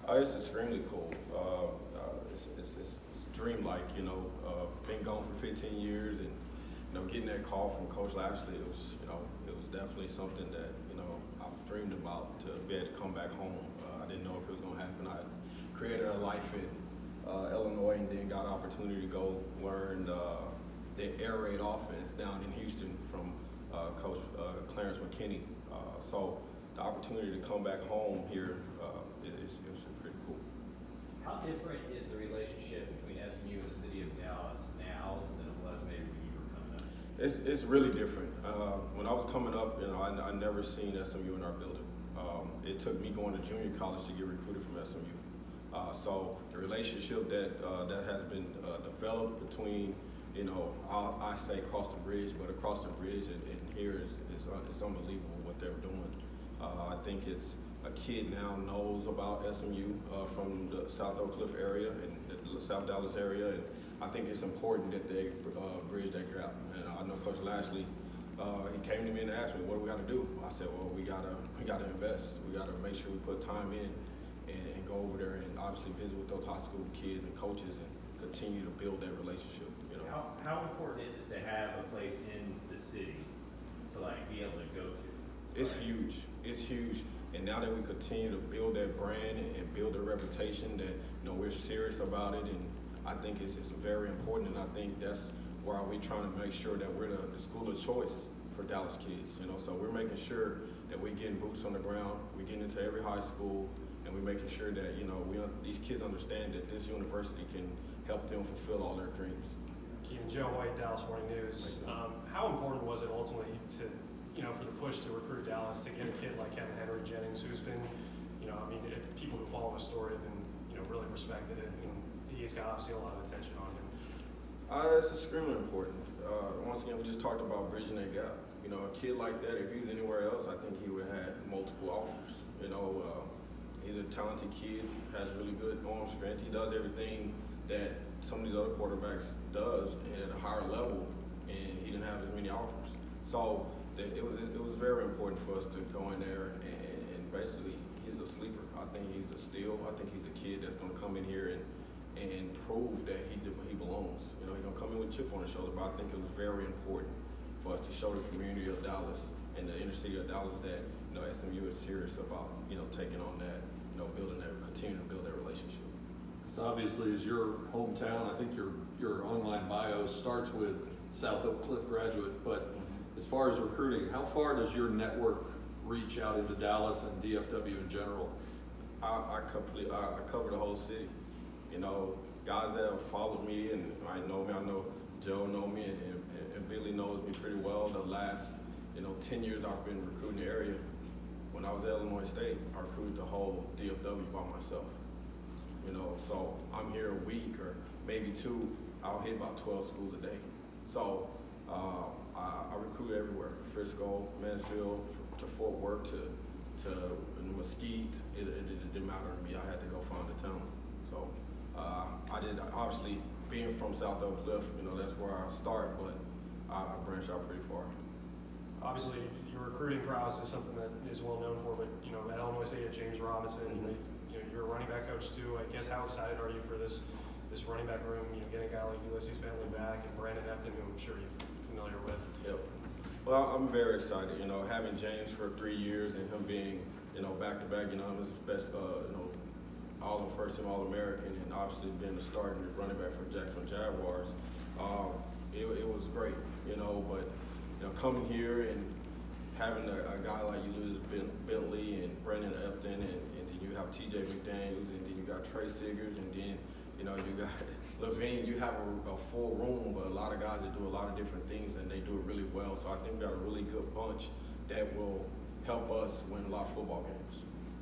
It's extremely cool. It's dreamlike, been gone for 15 years and, getting that call from Coach Lashley, it was definitely something that, I've dreamed about to be able to come back home. I didn't know if it was going to happen. I created a life in Illinois and then got an opportunity to go learn the air raid offense down in Houston from Coach Clarence McKinney. So the opportunity to come back home here is pretty cool. How different is the relationship between SMU and the city of Dallas now than it was maybe when you were coming up? It's really different. When I was coming up, I never seen SMU in our building. It took me going to junior college to get recruited from SMU. So the relationship that has been developed between, I say across the bridge, but across the bridge and here is unbelievable what they're doing. I think it's a kid now knows about SMU from the South Oak Cliff area and the South Dallas area, and I think it's important that they bridge that gap. And I know Coach Lashley, he came to me and asked me, "What do we got to do?" I said, "Well, we gotta invest. We gotta make sure we put time in and go over there and obviously visit with those high school kids and coaches and continue to build that relationship." How important is it to have a place in the city to be able to go to? It's huge. It's huge. And now that we continue to build that brand and build a reputation that we're serious about it, and I think it's very important. And I think that's why we're trying to make sure that we're the school of choice for Dallas kids. So we're making sure that we're getting boots on the ground. We're getting into every high school, and we're making sure that these kids understand that this university can help them fulfill all their dreams. Khenon, Joe White, Dallas Morning News. How important was it ultimately to, for the push to recruit Dallas to get a kid like Kevin Henry Jennings, who's been, people who follow his story have been, really respected it, and he's got obviously a lot of attention on him. It's extremely important. Once again, we just talked about bridging that gap. A kid like that, if he was anywhere else, I think he would have had multiple offers. He's a talented kid, has really good arm strength. He does everything that some of these other quarterbacks does at a higher level, and he didn't have as many offers. So it was very important for us to go in there and basically he's a sleeper. I think he's a steal. I think he's a kid that's going to come in here and prove that he belongs. He's going to come in with a chip on his shoulder, but I think it was very important for us to show the community of Dallas and the inner city of Dallas that SMU is serious about taking on that, building that, continuing to build that relationship. This obviously is your hometown. I think your online bio starts with South Oak Cliff graduate, but as far as recruiting, how far does your network reach out into Dallas and DFW in general? I cover the whole city. Guys that have followed me and know me. I know Joe know me and Billy knows me pretty well. The last 10 years I've been recruiting the area. When I was at Illinois State, I recruited the whole DFW by myself. So I'm here a week or maybe two. I'll hit about 12 schools a day. So I recruit everywhere: Frisco, Mansfield, to Fort Worth, to Mesquite. It didn't matter to me. I had to go find a town. So I did. Obviously, being from South Oak Cliff, that's where I start, but I branched out pretty far. Obviously, your recruiting prowess is something that is well known for, but at Illinois State, at James Robinson, you're a running back coach too. I guess how excited are you for this running back room? Getting a guy like Ulysses Bentley back and Brandon Epton, who I'm sure you're familiar with. Yep. Well, I'm very excited. Having James for 3 years and him being, back to back, his best, all the first team All-American, and obviously being the starting running back for Jacksonville Jaguars. It was great, but coming here and having a guy like Ulysses Bentley and Brandon Epton, and then you have T.J. McDaniels, and then you got Trey Siggers, and then you got Levine. You have a full room, but a lot of guys that do a lot of different things, and they do it really well. So I think we got a really good bunch that will help us win a lot of football games.